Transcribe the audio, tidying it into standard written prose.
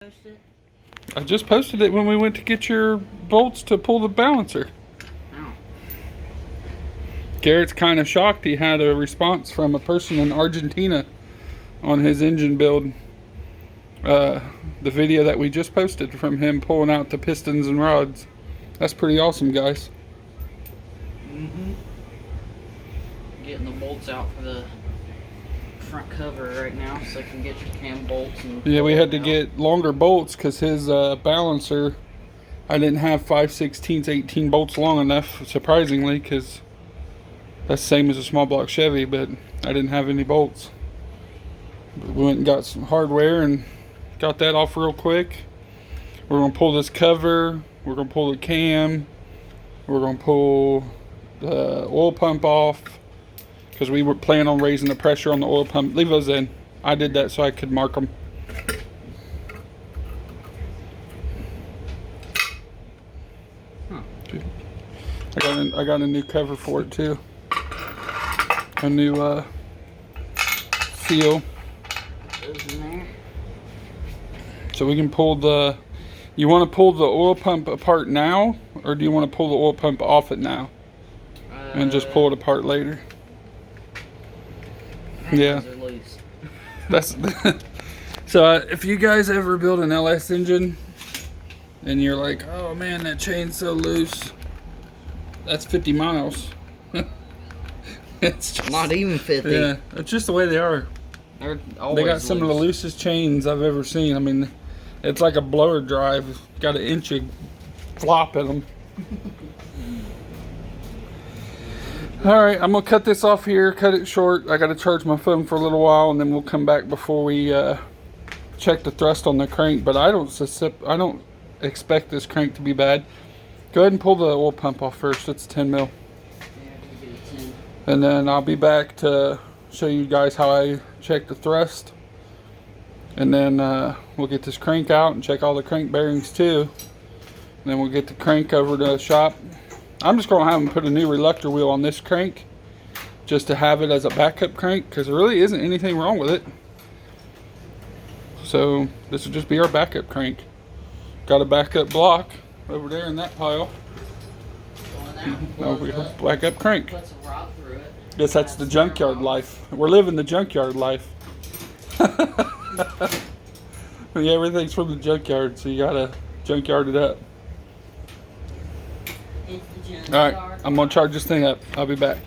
Post it? I just posted it when we went to get your bolts to pull the balancer. Oh. Garrett's kind of shocked. He had a response from a person in Argentina on his engine build. The video that we just posted from him pulling out the pistons and rods. That's pretty awesome, guys. Getting the bolts out for the front cover right now so I can get the cam bolts. And Yeah, we had to get longer bolts because his balancer, I didn't have 5/16 18 bolts long enough, surprisingly, because that's the same as a small block Chevy, but I didn't have any bolts. But we went and got some hardware and got that off real quick. We're going to pull this cover, we're going to pull the cam, we're going to pull the oil pump off, because we were planning on raising the pressure on the oil pump. Leave those in. I did that so I could mark them. Huh. I got a new cover for it too. A new seal. Those in there. So we can pull the. You want to pull the oil pump apart now, or do you want to pull the oil pump off it now and just pull it apart later? Yeah. That's so. If you guys ever build an LS engine and you're like, "Oh man, that chain's so loose," that's 50 miles. It's just, Not even 50. yeah, it's just the way they are. They're They always got some of the loosest chains I've ever seen. I mean, it's like a blower drive. Got an inch of flop in them. Alright, I'm going to cut this off here, cut it short. I got to charge my phone for a little while, and then we'll come back before we check the thrust on the crank. But I don't expect this crank to be bad. Go ahead and pull the oil pump off first. It's 10 mil. And then I'll be back to show you guys how I check the thrust. And then we'll get this crank out and check all the crank bearings too. And then we'll get the crank over to the shop. I'm just going to have them put a new reluctor wheel on this crank just to have it as a backup crank, because there really isn't anything wrong with it. So this will just be our backup crank. Got a backup block over there in that pile. Over here, backup crank. Guess that's the junkyard life. We're living the junkyard life. Yeah, everything's from the junkyard, so you gotta junkyard it up. Alright, I'm gonna charge this thing up. I'll be back.